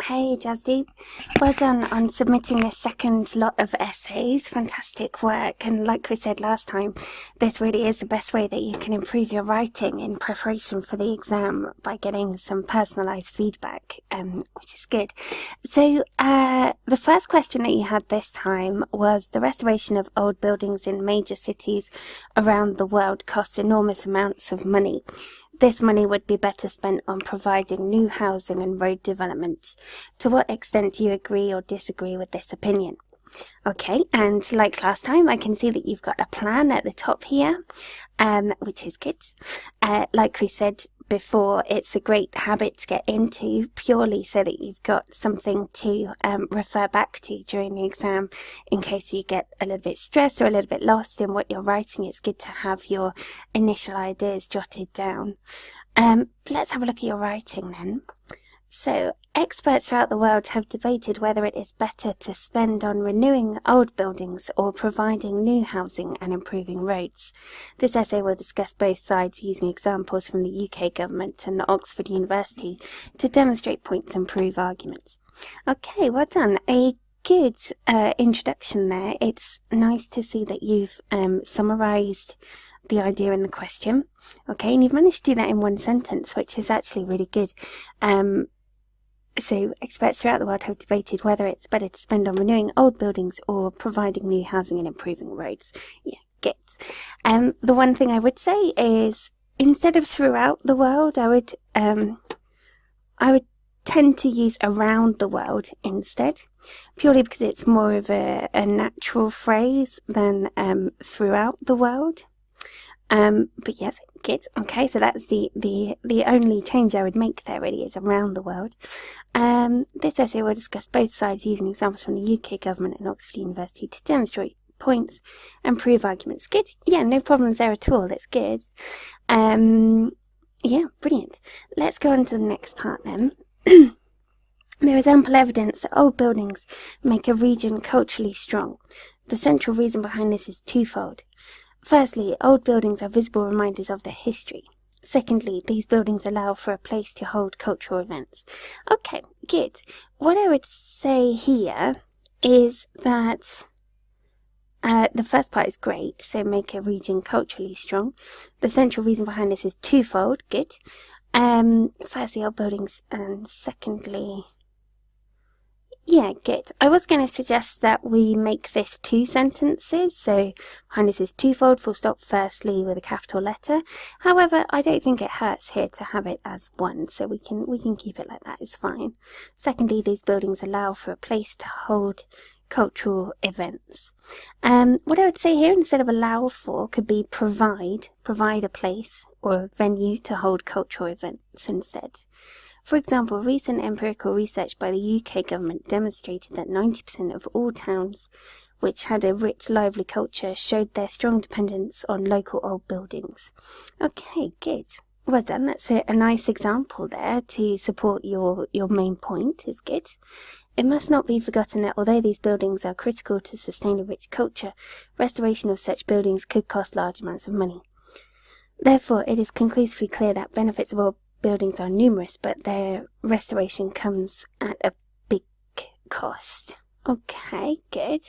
Hey Jasdeep, well done on submitting a second lot of essays. Fantastic work. And like we said last time, this really is the best way that you can improve your writing in preparation for the exam by getting some personalised feedback, which is good. So the first question that you had this time was the restoration of old buildings in major cities around the world costs enormous amounts of money. This money would be better spent on providing new housing and road development. To what extent do you agree or disagree with this opinion? Okay, and like last time, I can see that you've got a plan at the top here, which is good. Like we said before, it's a great habit to get into purely so that you've got something to refer back to during the exam in case you get a little bit stressed or a little bit lost in what you're writing. It's good to have your initial ideas jotted down. Let's have a look at your writing then. So, experts throughout the world have debated whether it is better to spend on renewing old buildings or providing new housing and improving roads. This essay will discuss both sides using examples from the UK government and Oxford University to demonstrate points and prove arguments. Okay, well done. A good introduction there. It's nice to see that you've summarised the idea in the question. Okay, and you've managed to do that in one sentence, which is actually really good. So, experts throughout the world have debated whether it's better to spend on renewing old buildings or providing new housing and improving roads. Yeah, good. The one thing I would say is, instead of throughout the world, I would tend to use around the world instead, purely because it's more of a natural phrase than throughout the world. But yes, good. Okay, so that's the only change I would make there really is around the world. This essay will discuss both sides using examples from the UK government and Oxford University to demonstrate points and prove arguments. Good. Yeah, no problems there at all. That's good. Yeah, brilliant. Let's go on to the next part then. There is ample evidence that old buildings make a region culturally strong. The central reason behind this is twofold. Firstly, old buildings are visible reminders of their history. Secondly, these buildings allow for a place to hold cultural events. Okay, good. What I would say here is that the first part is great, so make a region culturally strong. The central reason behind this is twofold. Good. Firstly, old buildings, and secondly, yeah, good. I was going to suggest that we make this two sentences, so behind this is twofold, full stop, firstly with a capital letter. However, I don't think it hurts here to have it as one, so we can keep it like that, it's fine. Secondly, these buildings allow for a place to hold cultural events. What I would say here, instead of allow for, could be provide a place or a venue to hold cultural events instead. For example, recent empirical research by the UK government demonstrated that 90% of all towns which had a rich, lively culture showed their strong dependence on local old buildings. Okay, good. Well done. That's a nice example there to support your main point. Is good. It must not be forgotten that although these buildings are critical to sustain a rich culture, restoration of such buildings could cost large amounts of money. Therefore, it is conclusively clear that benefits of all buildings are numerous, but their restoration comes at a big cost. Okay, good.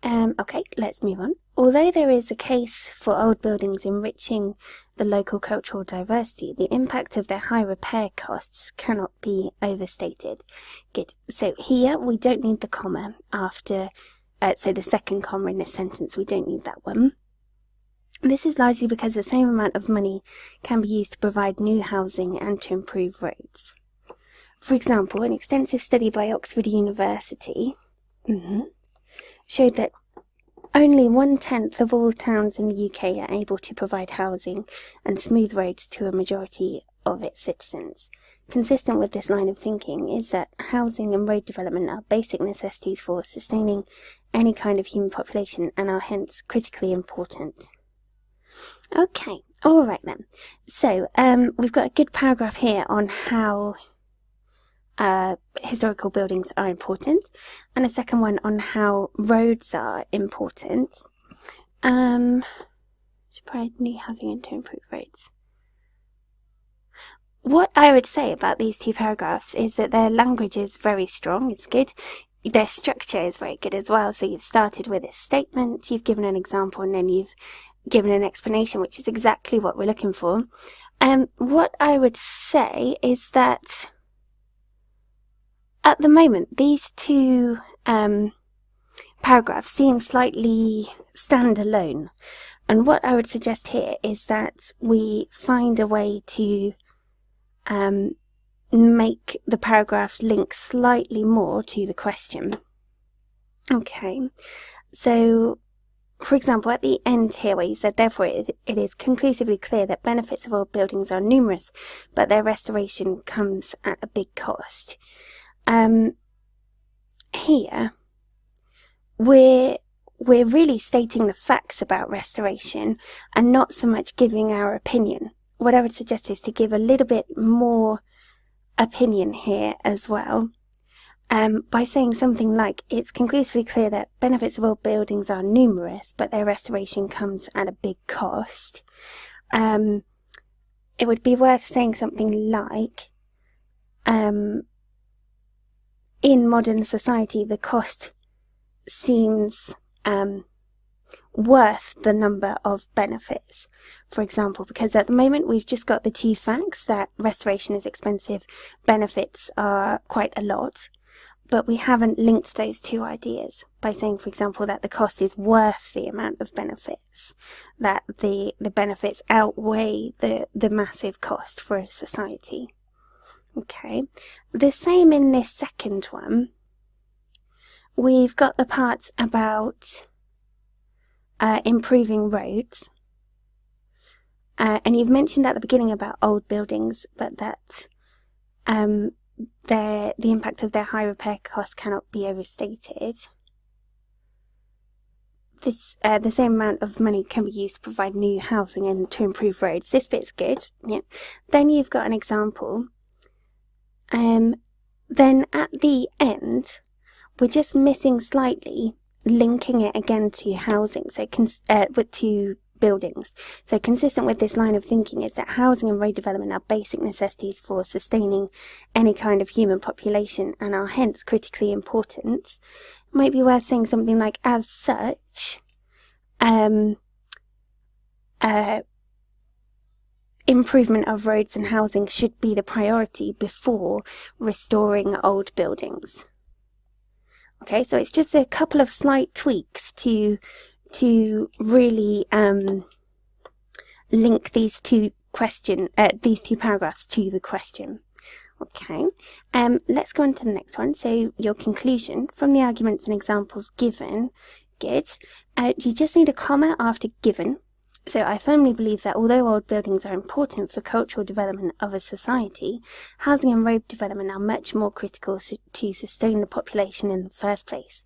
Okay, let's move on. Although there is a case for old buildings enriching the local cultural diversity, the impact of their high repair costs cannot be overstated. Good. So here we don't need the comma after, so the second comma in this sentence, we don't need that one. This is largely because the same amount of money can be used to provide new housing and to improve roads. For example, an extensive study by Oxford University showed that only 1/10 of all towns in the UK are able to provide housing and smooth roads to a majority of its citizens. Consistent with this line of thinking is that housing and road development are basic necessities for sustaining any kind of human population and are hence critically important. Okay, alright then. So, we've got a good paragraph here on how historical buildings are important, and a second one on how roads are important. To provide new housing and to improve roads. what I would say about these two paragraphs is that their language is very strong, it's good. Their structure is very good as well. So you've started with a statement, you've given an example, and then you've given an explanation, which is exactly what we're looking for. What I would say is that at the moment, these two paragraphs seem slightly standalone. And what I would suggest here is that we find a way to make the paragraphs link slightly more to the question. Okay, so for example, at the end here where you said, therefore it is conclusively clear that benefits of old buildings are numerous, but their restoration comes at a big cost. Here, we're really stating the facts about restoration and not so much giving our opinion. What I would suggest is to give a little bit more opinion here as well, by saying something like, it's conclusively clear that benefits of old buildings are numerous, but their restoration comes at a big cost. It would be worth saying something like, in modern society, the cost seems worth the number of benefits, for example, because at the moment we've just got the two facts that restoration is expensive, benefits are quite a lot, but we haven't linked those two ideas by saying, for example, that the cost is worth the amount of benefits, that the benefits outweigh the massive cost for a society. Okay, the same in this second one. We've got the parts about improving roads, and you've mentioned at the beginning about old buildings, but that the impact of their high repair costs cannot be overstated. The same amount of money can be used to provide new housing and to improve roads. This bit's good. Yeah. Then you've got an example. Then at the end, we're just missing slightly linking it again to housing, so to buildings. So consistent with this line of thinking is that housing and road development are basic necessities for sustaining any kind of human population and are hence critically important. It might be worth saying something like, as such, improvement of roads and housing should be the priority before restoring old buildings. Okay, so it's just a couple of slight tweaks to really link these two paragraphs to the question. Okay, let's go on to the next one. So your conclusion from the arguments and examples given. Good. You just need a comma after given. So I firmly believe that although old buildings are important for cultural development of a society, housing and road development are much more critical to sustain the population in the first place.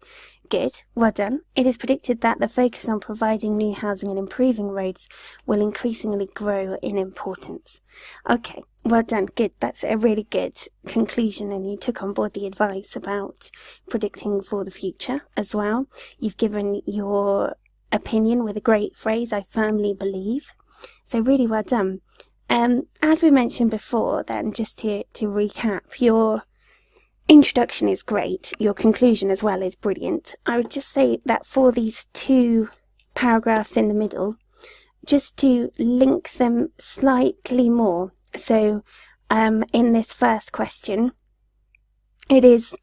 Good, well done. It is predicted that the focus on providing new housing and improving roads will increasingly grow in importance. Okay, well done, good. That's a really good conclusion, and you took on board the advice about predicting for the future as well. You've given your opinion with a great phrase, I firmly believe. So really well done. As we mentioned before, then, just to recap, your introduction is great, your conclusion as well is brilliant. I would just say that for these two paragraphs in the middle, just to link them slightly more. So in this first question, it is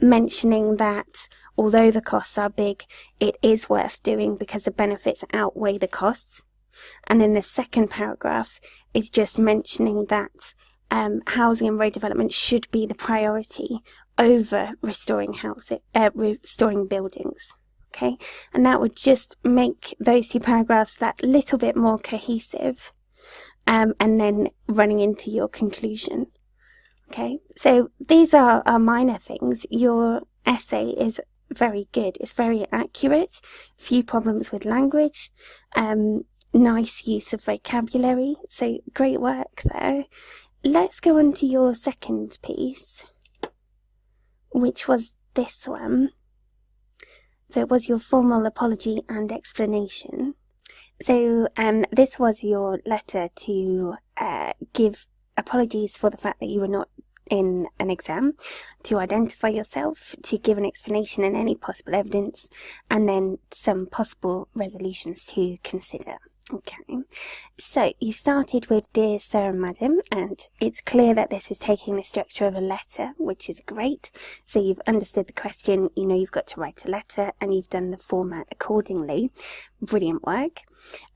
mentioning that although the costs are big, it is worth doing because the benefits outweigh the costs. And in the second paragraph, it's just mentioning that housing and road development should be the priority over restoring buildings. Okay, and that would just make those two paragraphs that little bit more cohesive, and then running into your conclusion. Okay, so these are minor things. Your essay is very good. It's very accurate. Few problems with language. Nice use of vocabulary. So great work there. Let's go on to your second piece, which was this one. So it was your formal apology and explanation. So this was your letter to give apologies for the fact that you were not in an exam, to identify yourself, to give an explanation and any possible evidence, and then some possible resolutions to consider. Okay, so you started with Dear Sir and Madam, and it's clear that this is taking the structure of a letter, which is great. So you've understood the question, you know you've got to write a letter, and you've done the format accordingly. Brilliant work.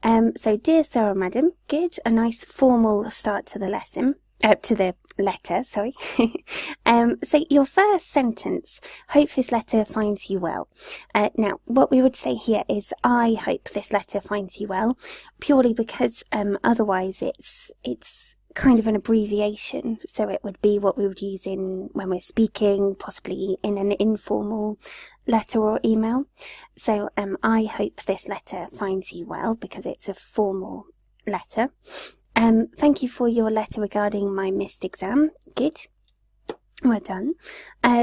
So Dear Sir and Madam, good, a nice formal start to the lesson. To the letter, sorry. So your first sentence, hope this letter finds you well. Now, what we would say here is, I hope this letter finds you well, purely because otherwise it's kind of an abbreviation. So it would be what we would use when we're speaking, possibly in an informal letter or email. So I hope this letter finds you well, because it's a formal letter. Thank you for your letter regarding my missed exam. Good. Well done.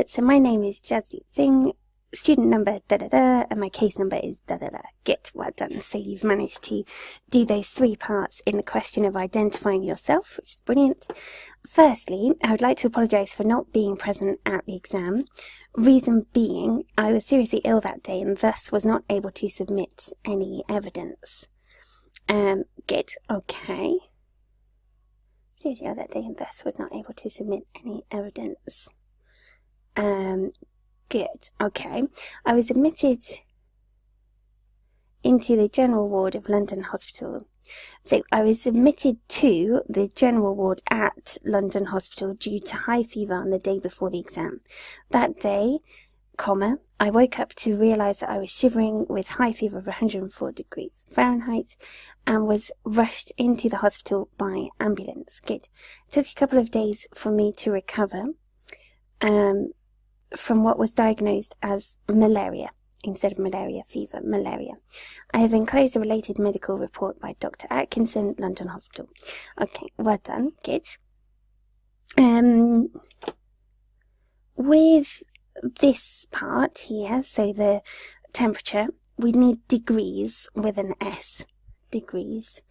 So my name is Jasdeep Singh, student number da-da-da, and my case number is da-da-da. Good. Well done. So you've managed to do those 3 parts in the question of identifying yourself, which is brilliant. Firstly, I would like to apologise for not being present at the exam. Reason being, I was seriously ill that day and thus was not able to submit any evidence. Good. Okay. Seriously ill that day and thus was not able to submit any evidence. Good. Okay. I was admitted into the general ward of London Hospital. So I was admitted to the general ward at London Hospital due to high fever on the day before the exam. That day, I woke up to realise that I was shivering with high fever of 104 degrees Fahrenheit and was rushed into the hospital by ambulance. Good. It took a couple of days for me to recover from what was diagnosed as malaria. Instead of malaria fever, malaria. I have enclosed a related medical report by Dr. Atkinson, London Hospital. Okay, well done. Good. With this part here, so the temperature, we need degrees with an S. Degrees.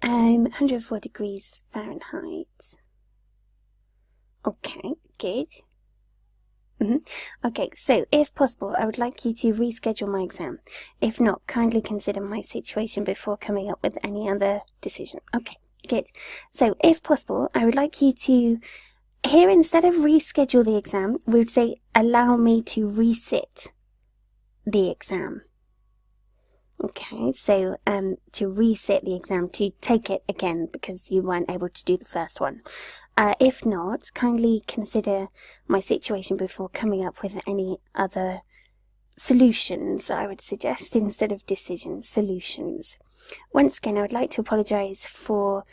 104 degrees Fahrenheit. Okay, good. Okay, so if possible, I would like you to reschedule my exam. If not, kindly consider my situation before coming up with any other decision. Okay, good. So if possible, I would like you to, here instead of reschedule the exam, we would say allow me to resit the exam. Okay, so to resit the exam, to take it again because you weren't able to do the first one. If not, kindly consider my situation before coming up with any other solutions, I would suggest, instead of decisions, solutions. Once again, I would like to apologise for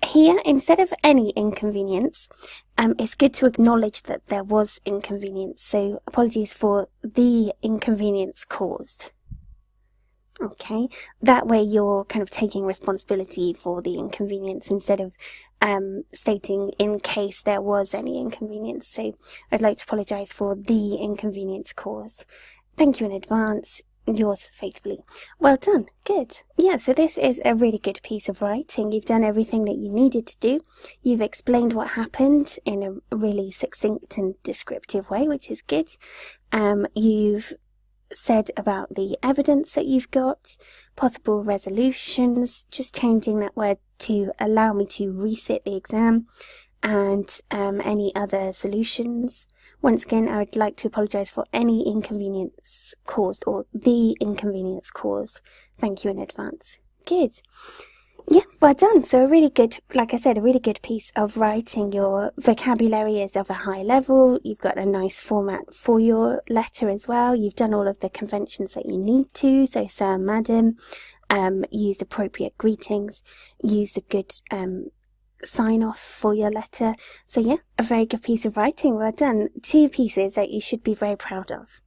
here, instead of any inconvenience, it's good to acknowledge that there was inconvenience. So apologies for the inconvenience caused. Okay, that way you're kind of taking responsibility for the inconvenience instead of stating in case there was any inconvenience. So I'd like to apologise for the inconvenience caused. Thank you in advance. Yours faithfully. Well done. Good. Yeah, so this is a really good piece of writing. You've done everything that you needed to do. You've explained what happened in a really succinct and descriptive way, which is good. You've said about the evidence that you've got, possible resolutions, just changing that word to allow me to resit the exam, and any other solutions. Once again, I would like to apologise for any inconvenience caused, or the inconvenience caused. Thank you in advance. Good. Yeah, well done. So a really good, like I said, a really good piece of writing. Your vocabulary is of a high level. You've got a nice format for your letter as well. You've done all of the conventions that you need to. So, sir, madam, used appropriate greetings, used a good sign off for your letter. So yeah, a very good piece of writing. Well done. 2 pieces that you should be very proud of.